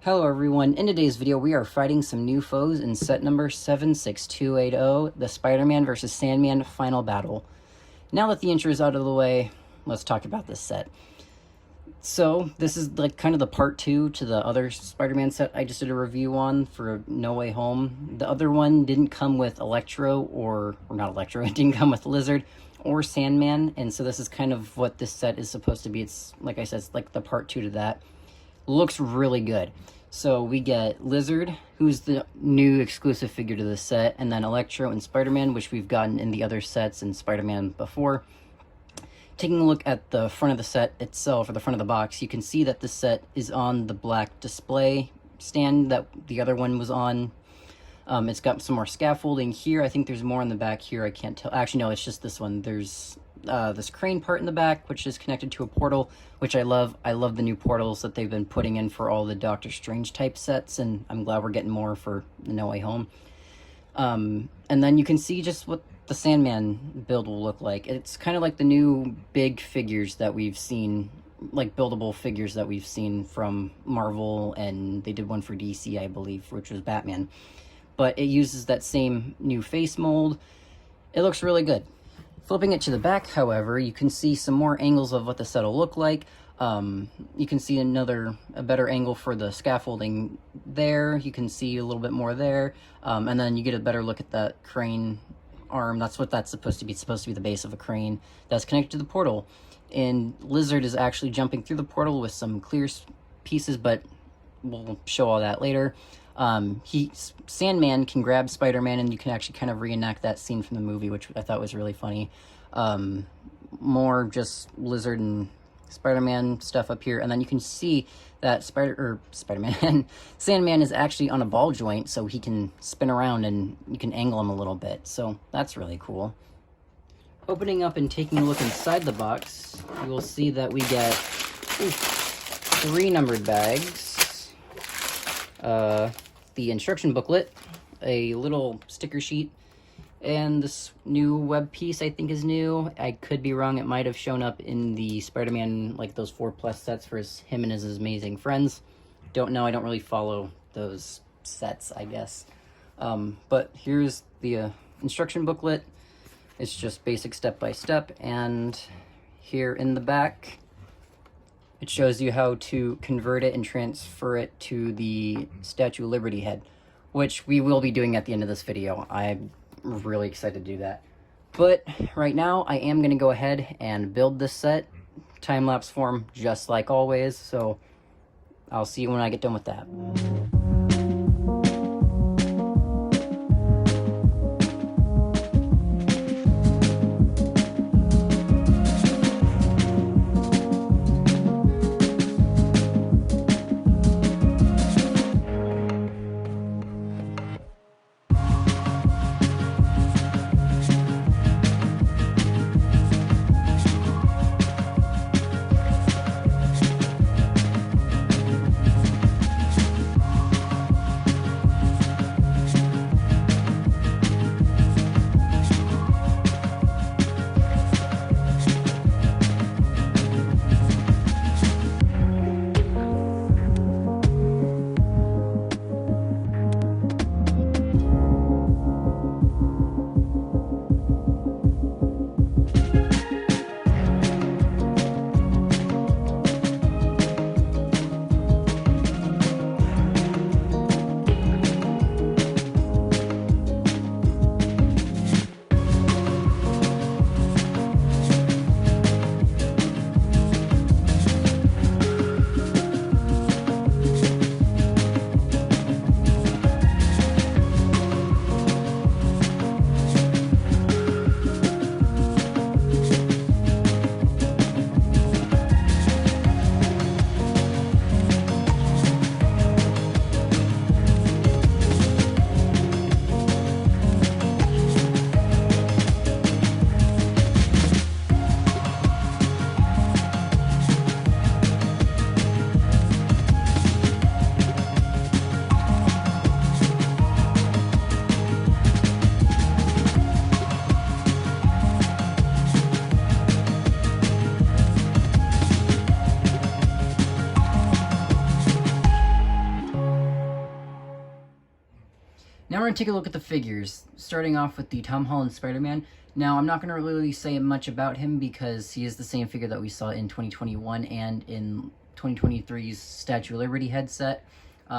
Hello everyone, in today's video we are fighting some new foes in set number 76280, the Spider-Man vs. Sandman Final Battle. Now that the intro is out of the way, let's talk about this set. So, this is like kind of the part 2 to the other Spider-Man set I just did a review on for No Way Home. The other one didn't come with Electro, or not Electro, it didn't come with Lizard or Sandman, and so this is kind of what this set is supposed to be. It's, like I said, it's like the part 2 to that. Looks really good. So we get Lizard, who's the new exclusive figure to the set, and then Electro and Spider-Man, which we've gotten in the other sets and Spider-Man before. Taking a look at the front of the set itself, or the front of the box, you can see that this set is on the black display stand that the other one was on. It's got some more scaffolding here. I think there's more in the back here. I can't tell. Actually, no, it's just this one. There's this crane part in the back, which is connected to a portal, which I love. I love the new portals that they've been putting in for all the Doctor Strange type sets, and I'm glad we're getting more for No Way Home. And then you can see just what the Sandman build will look like. It's kind of like the new big figures that we've seen, like buildable figures that we've seen from Marvel, and they did one for DC, I believe, which was Batman. But it uses that same new face mold. It looks really good. Flipping it to the back, however, you can see some more angles of what the set will look like. You can see a better angle for the scaffolding there. You can see a little bit more there. And then you get a better look at that crane arm. That's what that's supposed to be. It's supposed to be the base of a crane that's connected to the portal. And Lizard is actually jumping through the portal with some clear pieces, but we'll show all that later. Sandman can grab Spider-Man, and you can actually kind of reenact that scene from the movie, which I thought was really funny. More just Lizard and Spider-Man stuff up here, and then you can see that Sandman is actually on a ball joint, so he can spin around and you can angle him a little bit, so that's really cool. Opening up and taking a look inside the box, you will see that we get 3 numbered bags. The instruction booklet, a little sticker sheet, and this new web piece I think is new. I could be wrong, it might have shown up in the Spider-Man, like those 4+ sets for him and his amazing friends. Don't know, I don't really follow those sets, I guess. But here's the instruction booklet. It's just basic step-by-step, and here in the back, it shows you how to convert it and transfer it to the Statue of Liberty head, which we will be doing at the end of this video. I'm really excited to do that. But right now, I am going to go ahead and build this set, time-lapse form, just like always, so I'll see you when I get done with that. Now we're going to take a look at the figures, starting off with the Tom Holland Spider-Man. Now, I'm not going to really say much about him because he is the same figure that we saw in 2021 and in 2023's Statue of Liberty headset.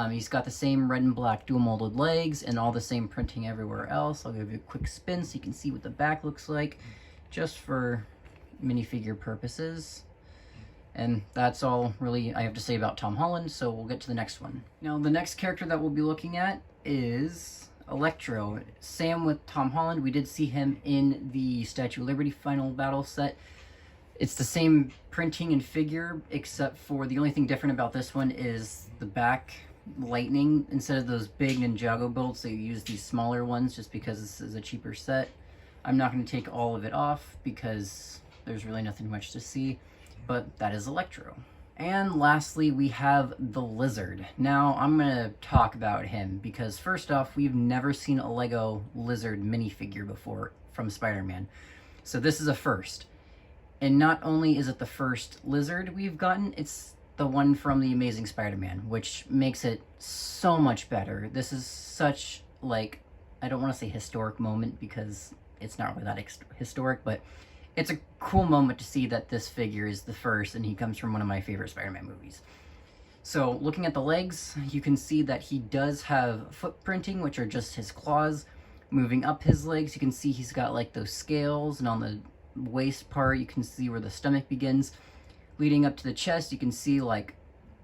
He's got the same red and black dual molded legs and all the same printing everywhere else. I'll give you a quick spin so you can see what the back looks like, just for minifigure purposes. And that's all really I have to say about Tom Holland, so we'll get to the next one. Now, the next character that we'll be looking at is Electro. Sam with Tom Holland, we did see him in the Statue of Liberty final battle set. It's the same printing and figure, except for the only thing different about this one is the back lightning. Instead of those big Ninjago builds, they use these smaller ones just because this is a cheaper set. I'm not going to take all of it off because there's really nothing much to see, but that is Electro. And lastly, we have the Lizard. Now, I'm going to talk about him because first off, we've never seen a Lego Lizard minifigure before from Spider-Man. So this is a first. And not only is it the first Lizard we've gotten, it's the one from The Amazing Spider-Man, which makes it so much better. This is such, like, I don't want to say historic moment because it's not really that historic, but it's a cool moment to see that this figure is the first and he comes from one of my favorite Spider-Man movies. So looking at the legs, you can see that he does have foot printing, which are just his claws. Moving up his legs, you can see he's got like those scales, and on the waist part, you can see where the stomach begins. Leading up to the chest, you can see like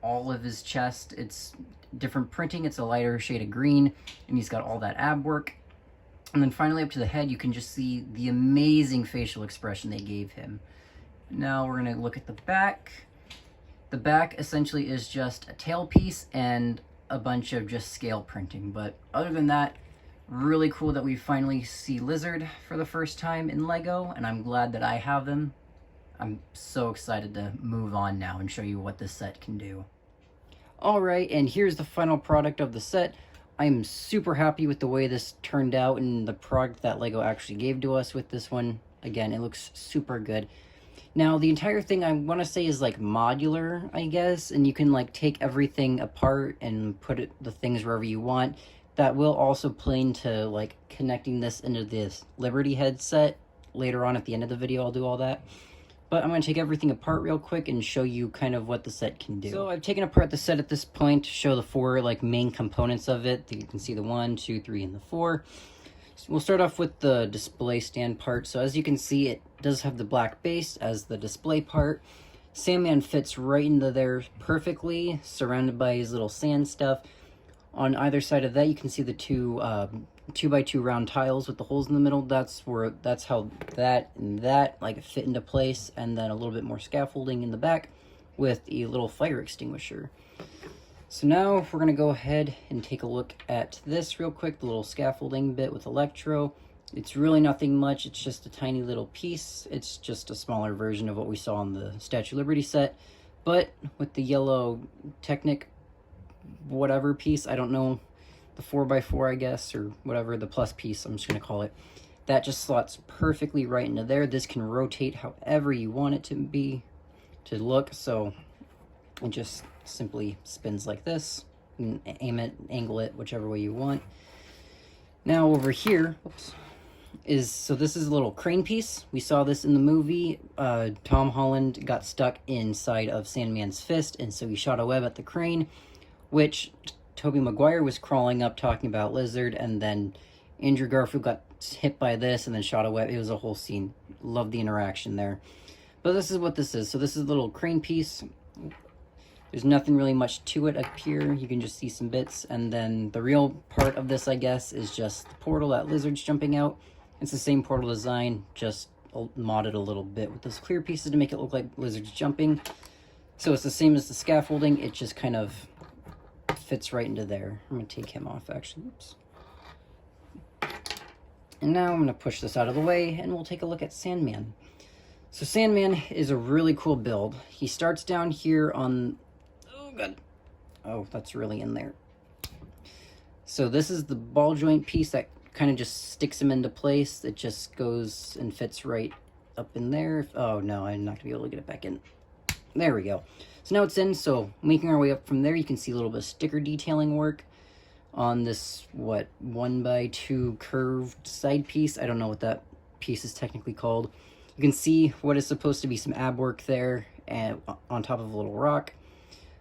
all of his chest. It's different printing. It's a lighter shade of green, and he's got all that ab work. And then finally up to the head, you can just see the amazing facial expression they gave him. Now we're going to look at the back. The back essentially is just a tail piece and a bunch of just scale printing. But other than that, really cool that we finally see Lizard for the first time in Lego, and I'm glad that I have them. I'm so excited to move on now and show you what this set can do. Alright, and here's the final product of the set. I'm super happy with the way this turned out and the product that Lego actually gave to us with this one. Again, it looks super good. Now, the entire thing I want to say is like modular, I guess, and you can like take everything apart and put the things wherever you want. That will also play into like connecting this into this Liberty headset. Later on at the end of the video, I'll do all that. But I'm going to take everything apart real quick and show you kind of what the set can do. So I've taken apart the set at this point to show the four like main components of it. You can see the 1, 2, 3, and the 4. So we'll start off with the display stand part. So as you can see, it does have the black base as the display part. Sandman fits right into there perfectly, surrounded by his little sand stuff. On either side of that, you can see the two 2x2 round tiles with the holes in the middle. That's how that and that like fit into place, and then a little bit more scaffolding in the back with a little fire extinguisher. So now we're going to go ahead and take a look at this real quick, the little scaffolding bit with Electro. It's really nothing much, it's just a tiny little piece. It's just a smaller version of what we saw on the Statue of Liberty set, but with the yellow Technic whatever piece, I don't know, the 4x4 I guess, or whatever, the plus piece I'm just going to call it, that just slots perfectly right into there. This can rotate however you want it to look, so it just simply spins like this. You can aim it, angle it, whichever way you want. Now over here, so this is a little crane piece. We saw this in the movie. Tom Holland got stuck inside of Sandman's fist, and so he shot a web at the crane, which Tobey Maguire was crawling up talking about Lizard, and then Andrew Garfield got hit by this and then shot a web. It was a whole scene. Love the interaction there. But this is what this is. So this is a little crane piece. There's nothing really much to it up here. You can just see some bits. And then the real part of this, I guess, is just the portal that Lizard's jumping out. It's the same portal design, just modded a little bit with those clear pieces to make it look like Lizard's jumping. So it's the same as the scaffolding. It just kind of fits right into there. I'm going to take him off, actually. Oops. And now I'm going to push this out of the way, and we'll take a look at Sandman. So Sandman is a really cool build. He starts down here on... Oh, God. Oh, that's really in there. So this is the ball joint piece that kind of just sticks him into place. It just goes and fits right up in there. Oh, no, I'm not going to be able to get it back in. There we go. So now it's in, so making our way up from there, you can see a little bit of sticker detailing work on this, what, 1x2 curved side piece. I don't know what that piece is technically called. You can see what is supposed to be some ab work there, and on top of a little rock.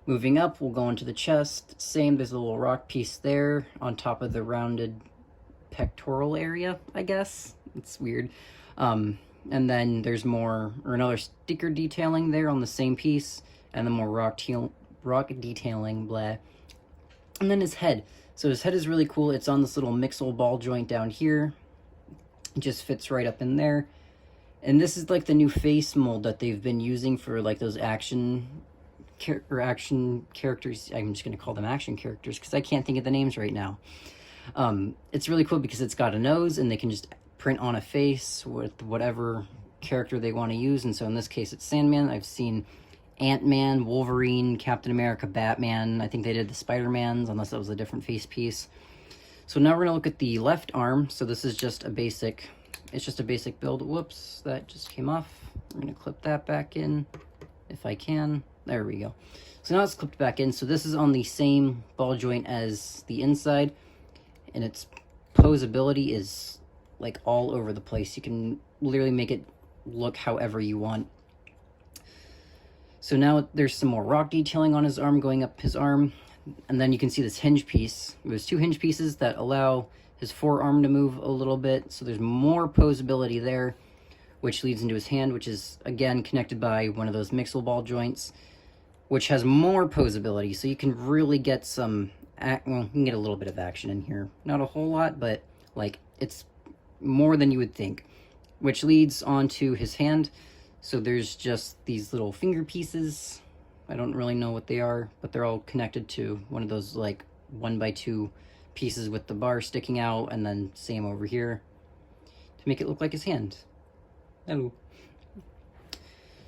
Moving up, we'll go into the chest. Same, there's a little rock piece there on top of the rounded pectoral area, I guess. It's weird. And then there's more, or another sticker detailing there on the same piece, and then more rock detailing, blah. And then his head. So his head is really cool. It's on this little mixel ball joint down here. It just fits right up in there. And this is like the new face mold that they've been using for like those action characters. I'm just going to call them action characters because I can't think of the names right now. It's really cool because it's got a nose and they can just print on a face with whatever character they want to use. And so in this case, it's Sandman. I've seen Ant-Man, Wolverine, Captain America, Batman. I think they did the Spider-Mans, unless that was a different face piece. So now we're going to look at the left arm. So this is just a basic, it's just a basic build. Whoops, that just came off. We're going to clip that back in if I can. There we go. So now it's clipped back in. So this is on the same ball joint as the inside, and its posability is like all over the place. You can literally make it look however you want. So now there's some more rock detailing on his arm going up his arm. And then you can see this hinge piece. There's two hinge pieces that allow his forearm to move a little bit. So there's more posability there, which leads into his hand, which is, again, connected by one of those mixel ball joints, which has more posability. So you can really get some, well, you can get a little bit of action in here. Not a whole lot, but, like, it's more than you would think. Which leads onto his hand. So there's just these little finger pieces. I don't really know what they are, but they're all connected to one of those like 1x2 pieces with the bar sticking out, and then same over here to make it look like his hand. Hello.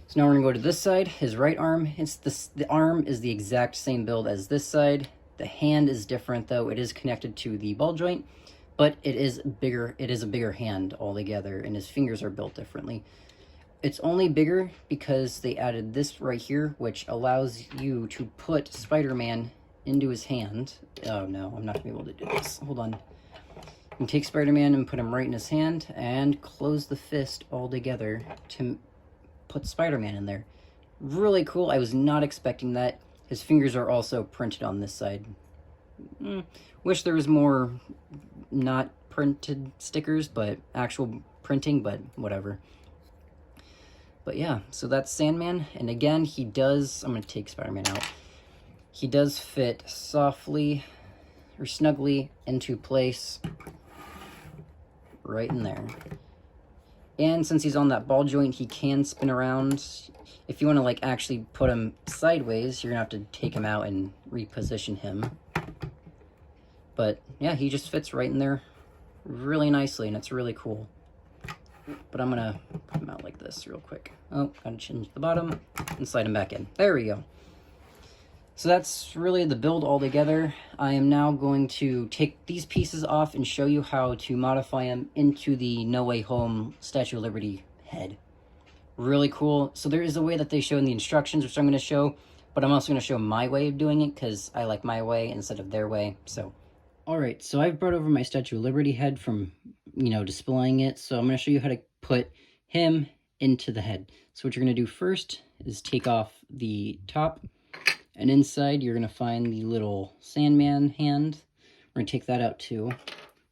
So now we're gonna go to this side, his right arm. The arm is the exact same build as this side. The hand is different though. It is connected to the ball joint, but it is bigger. It is a bigger hand altogether, and his fingers are built differently. It's only bigger because they added this right here, which allows you to put Spider-Man into his hand. Oh no, I'm not gonna be able to do this. Hold on. You can take Spider-Man and put him right in his hand and close the fist all together to put Spider-Man in there. Really cool. I was not expecting that. His fingers are also printed on this side. Wish there was more not printed stickers, but actual printing, but whatever. But yeah, so that's Sandman, and again, he does, I'm going to take Spider-Man out, he does fit softly, or snugly, into place, right in there. And since he's on that ball joint, he can spin around. If you want to, like, actually put him sideways, you're going to have to take him out and reposition him. But yeah, he just fits right in there really nicely, and it's really cool. But I'm gonna put him out like this real quick. Oh, gotta change the bottom and slide him back in. There we go. So that's really the build all together. I am now going to take these pieces off and show you how to modify them into the No Way Home Statue of Liberty head. Really cool. So there is a way that they show in the instructions, which I'm going to show, but I'm also going to show my way of doing it because I like my way instead of their way. So, all right, so I've brought over my Statue of Liberty head from, you know, displaying it. So I'm going to show you how to put him into the head. So what you're going to do first is take off the top, and inside you're going to find the little Sandman hand. We're going to take that out too.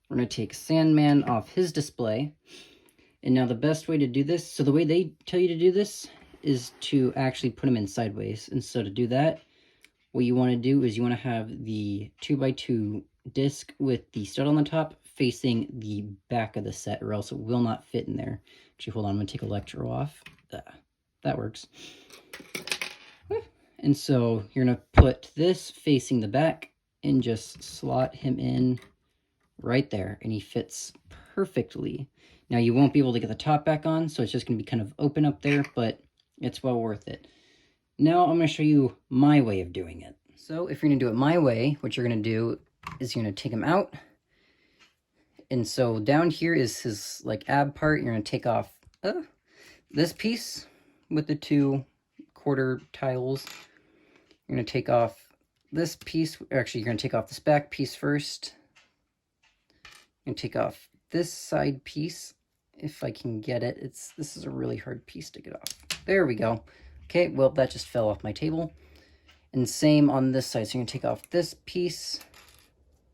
We're going to take Sandman off his display. And now the best way to do this, so the way they tell you to do this is to actually put him in sideways. And so to do that, what you want to do is you want to have the 2x2 disc with the stud on the top facing the back of the set, or else it will not fit in there. Actually, hold on, I'm going to take Electro off. That works. And so you're going to put this facing the back and just slot him in right there, and he fits perfectly. Now you won't be able to get the top back on, so it's just going to be kind of open up there, but it's well worth it. Now I'm going to show you my way of doing it. So if you're going to do it my way, what you're going to do is you're going to take him out. And so down here is his like ab part. You're going to take off this piece with the 2 quarter tiles. You're going to take off this piece, actually you're going to take off this back piece first. I'm going to take off this side piece, if I can get it. This is a really hard piece to get off. There we go. Okay, well, that just fell off my table. And same on this side. So you're going to take off this piece,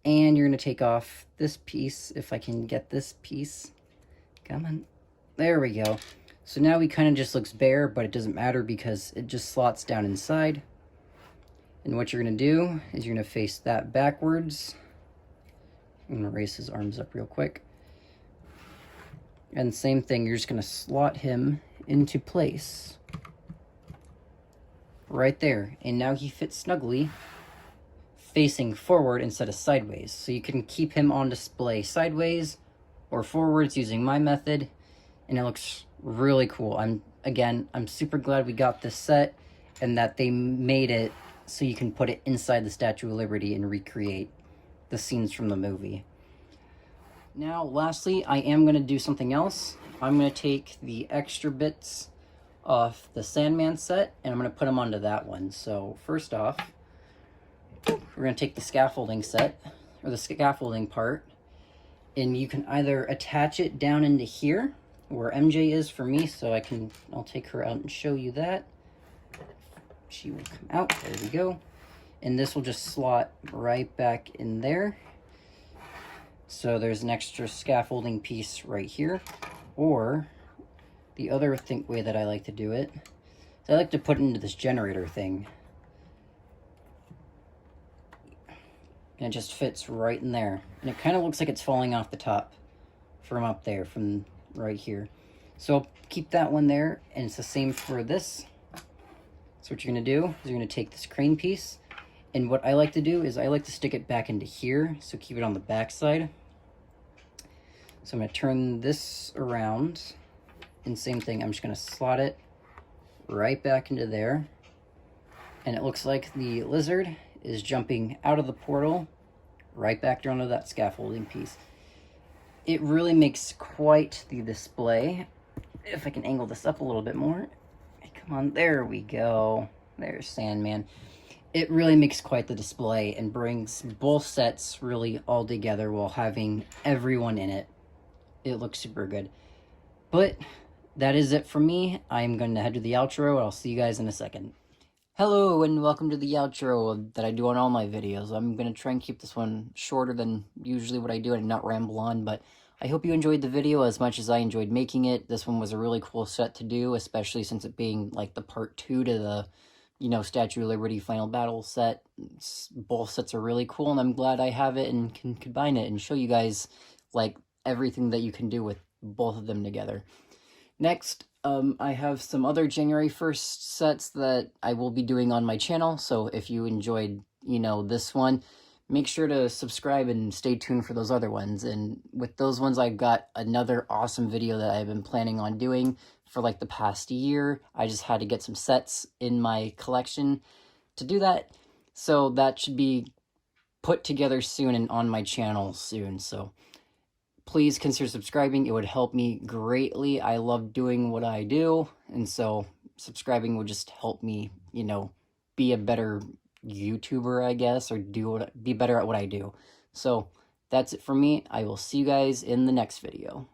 and you're going to take off this piece, if I can get this piece. Come on. There we go. So now he kind of just looks bare, but it doesn't matter because it just slots down inside. And what you're going to do is you're going to face that backwards. I'm going to raise his arms up real quick. And same thing, you're just going to slot him into place. Right there. And now he fits snugly facing forward instead of sideways. So you can keep him on display sideways or forwards using my method. And it looks really cool. I'm super glad we got this set and that they made it so you can put it inside the Statue of Liberty and recreate the scenes from the movie. Now, lastly, I am going to do something else. I'm going to take the extra bits off the Sandman set, and I'm going to put them onto that one. So, first off, we're going to take the scaffolding set, or the scaffolding part, and you can either attach it down into here, where MJ is for me, so I'll take her out and show you that. She will come out, there we go. And this will just slot right back in there. So there's an extra scaffolding piece right here. Or the other way that I like to do it is I like to put it into this generator thing. And it just fits right in there. And it kind of looks like it's falling off the top from up there, from right here. So I'll keep that one there, and it's the same for this. So what you're going to do is you're going to take this crane piece, and what I like to do is I like to stick it back into here, so keep it on the back side. So I'm going to turn this around, and same thing, I'm just going to slot it right back into there. And it looks like the lizard is jumping out of the portal right back down to that scaffolding piece. It really makes quite the display. If I can angle this up a little bit more. Come on, there we go. There's Sandman. It really makes quite the display and brings both sets really all together while having everyone in it. It looks super good. But that is it for me. I'm going to head to the outro. I'll see you guys in a second. Hello and welcome to the outro that I do on all my videos. I'm going to try and keep this one shorter than usually what I do and not ramble on, but I hope you enjoyed the video as much as I enjoyed making it. This one was a really cool set to do, especially since it being like the part 2 to the, Statue of Liberty Final Battle set. Both sets are really cool, and I'm glad I have it and can combine it and show you guys, like, everything that you can do with both of them together. Next, I have some other January 1st sets that I will be doing on my channel, so if you enjoyed, this one, make sure to subscribe and stay tuned for those other ones. And with those ones, I've got another awesome video that I've been planning on doing for like the past year. I just had to get some sets in my collection to do that. So that should be put together soon and on my channel soon. So please consider subscribing. It would help me greatly. I love doing what I do. And so subscribing would just help me, be a better YouTuber, I guess, or be better at what I do. So that's it for me. I will see you guys in the next video.